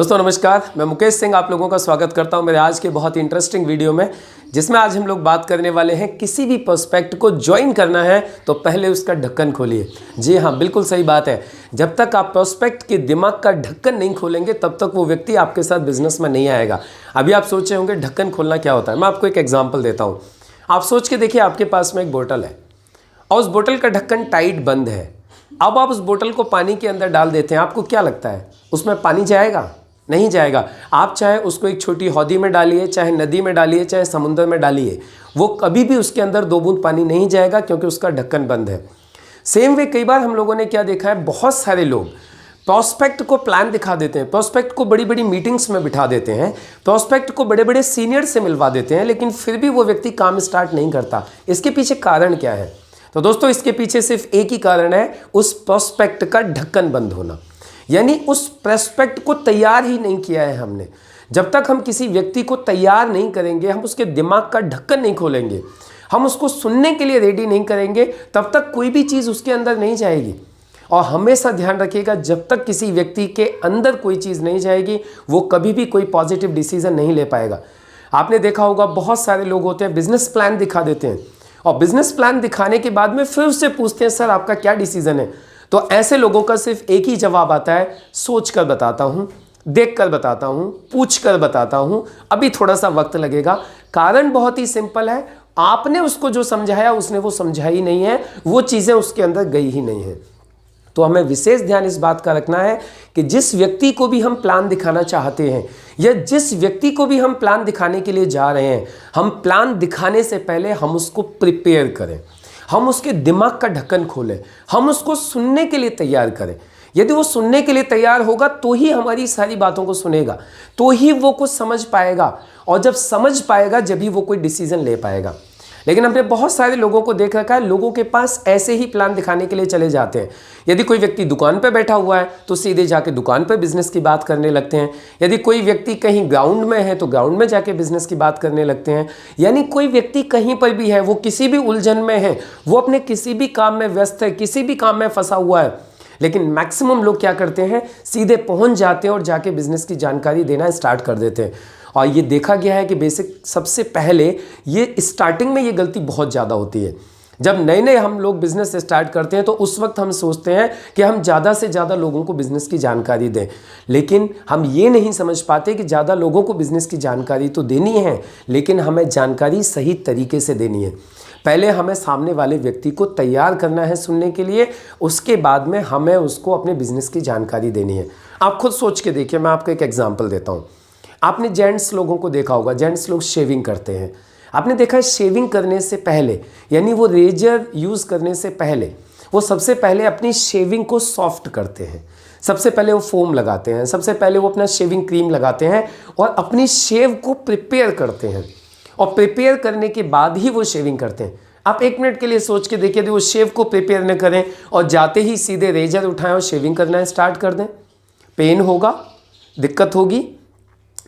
दोस्तों नमस्कार, मैं मुकेश सिंह आप लोगों का स्वागत करता हूं मेरे आज के बहुत ही इंटरेस्टिंग वीडियो में, जिसमें आज हम लोग बात करने वाले हैं किसी भी प्रोस्पेक्ट को ज्वाइन करना है तो पहले उसका ढक्कन खोलिए। जी हाँ, बिल्कुल सही बात है। जब तक आप प्रोस्पेक्ट के दिमाग का ढक्कन नहीं खोलेंगे तब तक वो व्यक्ति आपके साथ बिजनेस में नहीं आएगा। अभी आप सोचे होंगे ढक्कन खोलना क्या होता है। मैं आपको एक एग्जाम्पल देता हूँ। आप सोच के देखिए, आपके पास में एक बोतल है और उस बोतल का ढक्कन टाइट बंद है। अब आप उस बोतल को पानी के अंदर डाल देते हैं, आपको क्या लगता है उसमें पानी जाएगा? नहीं जाएगा। आप चाहे उसको एक छोटी हौदी में डालिए, चाहे नदी में डालिए, चाहे समुद्र में डालिए, वो कभी भी उसके अंदर 2 बूंद पानी नहीं जाएगा क्योंकि उसका ढक्कन बंद है। सेम वे कई बार हम लोगों ने क्या देखा है, बहुत सारे लोग प्रोस्पेक्ट को प्लान दिखा देते हैं, प्रोस्पेक्ट को बड़ी बड़ी मीटिंग्स में बिठा देते हैं, प्रोस्पेक्ट को बड़े बड़े सीनियर से मिलवा देते हैं, लेकिन फिर भी वो व्यक्ति काम स्टार्ट नहीं करता। इसके पीछे कारण क्या है? तो दोस्तों इसके पीछे सिर्फ एक ही कारण है, उस प्रोस्पेक्ट का ढक्कन बंद होना। यानी उस प्रोस्पेक्ट को तैयार ही नहीं किया है हमने। जब तक हम किसी व्यक्ति को तैयार नहीं करेंगे, हम उसके दिमाग का ढक्कन नहीं खोलेंगे, हम उसको सुनने के लिए रेडी नहीं करेंगे, तब तक कोई भी चीज़ उसके अंदर नहीं जाएगी। और हमेशा ध्यान रखिएगा, जब तक किसी व्यक्ति के अंदर कोई चीज़ नहीं जाएगी वो कभी भी कोई पॉजिटिव डिसीजन नहीं ले पाएगा। आपने देखा होगा, बहुत सारे लोग होते हैं बिजनेस प्लान दिखा देते हैं और बिजनेस प्लान दिखाने के बाद में फिर उससे पूछते हैं सर आपका क्या डिसीजन है। तो ऐसे लोगों का सिर्फ एक ही जवाब आता है, सोच कर बताता हूँ, देख कर बताता हूँ, पूछ कर बताता हूँ, अभी थोड़ा सा वक्त लगेगा। कारण बहुत ही सिंपल है, आपने उसको जो समझाया उसने वो समझा ही नहीं है, वो चीज़ें उसके अंदर गई ही नहीं है। तो हमें विशेष ध्यान इस बात का रखना है कि जिस व्यक्ति को भी हम प्लान दिखाना चाहते हैं या जिस व्यक्ति को भी हम प्लान दिखाने के लिए जा रहे हैं, हम प्लान दिखाने से पहले हम उसको प्रिपेयर करें, हम उसके दिमाग का ढक्कन खोलें, हम उसको सुनने के लिए तैयार करें। यदि वो सुनने के लिए तैयार होगा तो ही हमारी सारी बातों को सुनेगा, तो ही वो कुछ समझ पाएगा, और जब समझ पाएगा जब ही वो कोई डिसीजन ले पाएगा। लेकिन हमने बहुत सारे लोगों को देख रखा है, लोगों के पास ऐसे ही प्लान दिखाने के लिए चले जाते हैं। यदि कोई व्यक्ति दुकान पर बैठा हुआ है तो सीधे जाके दुकान पर बिजनेस की बात करने लगते हैं। यदि कोई व्यक्ति कहीं ग्राउंड में है तो ग्राउंड में जाके बिजनेस की बात करने लगते हैं। यानी कोई व्यक्ति कहीं पर भी है, वो किसी भी उलझन में है, वो अपने किसी भी काम में व्यस्त है, किसी भी काम में फंसा हुआ है, लेकिन मैक्सिमम लोग क्या करते हैं, सीधे पहुंच जाते हैं और जाके बिजनेस की जानकारी देना स्टार्ट कर देते हैं। और ये देखा गया है कि बेसिक सबसे पहले ये स्टार्टिंग में ये गलती बहुत ज़्यादा होती है। जब नए नए हम लोग बिजनेस स्टार्ट करते हैं तो उस वक्त हम सोचते हैं कि हम ज़्यादा से ज़्यादा लोगों को बिजनेस की जानकारी दें, लेकिन हम ये नहीं समझ पाते कि ज़्यादा लोगों को बिजनेस की जानकारी तो देनी है, लेकिन हमें जानकारी सही तरीके से देनी है। पहले हमें सामने वाले व्यक्ति को तैयार करना है सुनने के लिए, उसके बाद में हमें उसको अपने बिजनेस की जानकारी देनी है। आप खुद सोच के देखिए, मैं आपको एक एग्जांपल देता हूँ। आपने जेंट्स लोगों को देखा होगा, जेंट्स लोग शेविंग करते हैं। आपने देखा है शेविंग करने से पहले, यानी वो रेजर यूज़ करने से पहले, वो सबसे पहले अपनी शेविंग को सॉफ्ट करते हैं। सबसे पहले वो फोम लगाते हैं, सबसे पहले वो अपना शेविंग क्रीम लगाते हैं और अपनी शेव को प्रिपेयर करते हैं, और प्रिपेयर करने के बाद ही वो शेविंग करते हैं। आप 1 मिनट के लिए सोच के देखिए, वो शेव को प्रिपेयर न करें और जाते ही सीधे रेजर उठाएं और शेविंग करना स्टार्ट कर दें, पेन होगा, दिक्कत होगी।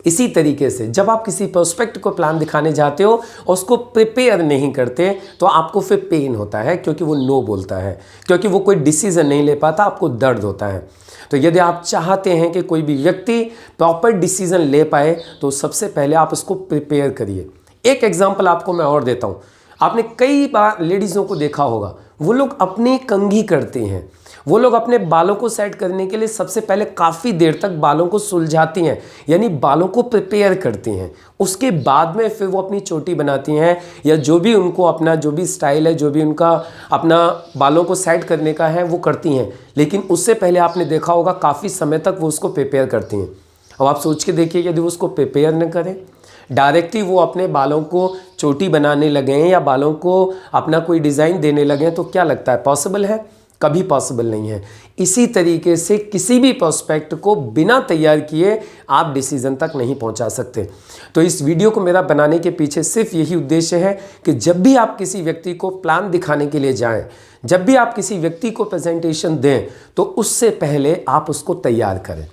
इसी तरीके से जब आप किसी प्रोस्पेक्ट को प्लान दिखाने जाते हो और उसको प्रिपेयर नहीं करते तो आपको फिर पेन होता है, क्योंकि वो नो बोलता है, क्योंकि वो कोई डिसीजन नहीं ले पाता, आपको दर्द होता है। तो यदि आप चाहते हैं कि कोई भी व्यक्ति प्रॉपर डिसीजन ले पाए तो सबसे पहले आप उसको प्रिपेयर करिए। एक एग्जाम्पल आपको मैं और देता हूँ। आपने कई बार लेडीज़ों को देखा होगा, वो लोग अपनी कंघी करती हैं, वो लोग अपने बालों को सेट करने के लिए सबसे पहले काफ़ी देर तक बालों को सुलझाती हैं, यानी बालों को प्रिपेयर करती हैं। उसके बाद में फिर वो अपनी चोटी बनाती हैं या जो भी उनको अपना जो भी स्टाइल है, जो भी उनका अपना बालों को सेट करने का है वो करती हैं। लेकिन उससे पहले आपने देखा होगा काफ़ी समय तक वो उसको प्रिपेयर करती हैं। अब आप सोच के देखिए, यदि वो उसको प्रिपेयर न करें, डायरेक्टली वो अपने बालों को चोटी बनाने लगें या बालों को अपना कोई डिज़ाइन देने लगें तो क्या लगता है पॉसिबल है? कभी पॉसिबल नहीं है। इसी तरीके से किसी भी प्रोस्पेक्ट को बिना तैयार किए आप डिसीजन तक नहीं पहुंचा सकते। तो इस वीडियो को मेरा बनाने के पीछे सिर्फ यही उद्देश्य है कि जब भी आप किसी व्यक्ति को प्लान दिखाने के लिए जाएं, जब भी आप किसी व्यक्ति को प्रेजेंटेशन दें, तो उससे पहले आप उसको तैयार करें,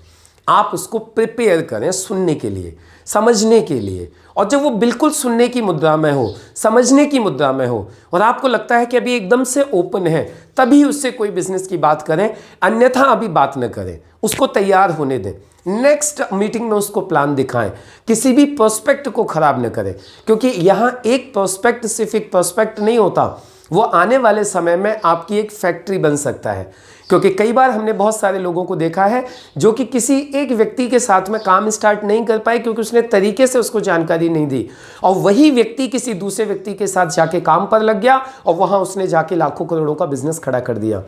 आप उसको प्रिपेयर करें सुनने के लिए, समझने के लिए। और जब वो बिल्कुल सुनने की मुद्रा में हो, समझने की मुद्रा में हो और आपको लगता है कि अभी एकदम से ओपन है, तभी उससे कोई बिजनेस की बात करें, अन्यथा अभी बात न करें, उसको तैयार होने दें। नेक्स्ट मीटिंग में उसको प्लान दिखाएं। किसी भी पर्सपेक्ट को खराब न करें, क्योंकि यहां एक पर्सपेक्ट सिर्फ एक पर्सपेक्ट नहीं होता, वो आने वाले समय में आपकी एक फैक्ट्री बन सकता है। क्योंकि कई बार हमने बहुत सारे लोगों को देखा है जो कि किसी एक व्यक्ति के साथ में काम स्टार्ट नहीं कर पाए क्योंकि उसने तरीके से उसको जानकारी नहीं दी, और वही व्यक्ति किसी दूसरे व्यक्ति के साथ जाके काम पर लग गया और वहां उसने जाके लाखों करोड़ों का बिजनेस खड़ा कर दिया।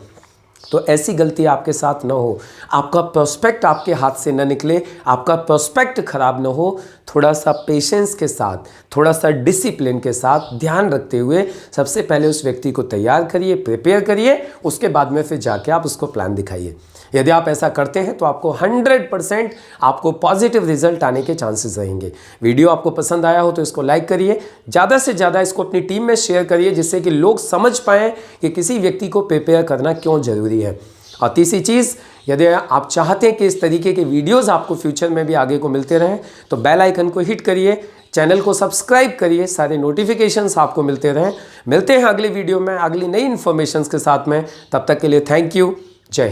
तो ऐसी गलती आपके साथ ना हो, आपका पर्सपेक्ट आपके हाथ से न निकले, आपका पर्सपेक्ट खराब ना हो। थोड़ा सा पेशेंस के साथ, थोड़ा सा डिसिप्लिन के साथ, ध्यान रखते हुए सबसे पहले उस व्यक्ति को तैयार करिए, प्रिपेयर करिए, उसके बाद में फिर जाके आप उसको प्लान दिखाइए। यदि आप ऐसा करते हैं तो आपको 100% आपको पॉजिटिव रिजल्ट आने के चांसेस रहेंगे। वीडियो आपको पसंद आया हो तो इसको लाइक करिए, ज़्यादा से ज़्यादा इसको अपनी टीम में शेयर करिए, जिससे कि लोग समझ पाएँ कि किसी व्यक्ति को प्रिपेयर करना क्यों ज़रूरी है। और तीसरी चीज़, यदि आप चाहते हैं कि इस तरीके के वीडियोज़ आपको फ्यूचर में भी आगे को मिलते रहें तो बेल आइकन को हिट करिए, चैनल को सब्सक्राइब करिए, सारे नोटिफिकेशंस आपको मिलते रहें। मिलते हैं अगले वीडियो में अगली नई इन्फॉर्मेशंस के साथ में। तब तक के लिए थैंक यू। जय हिंद।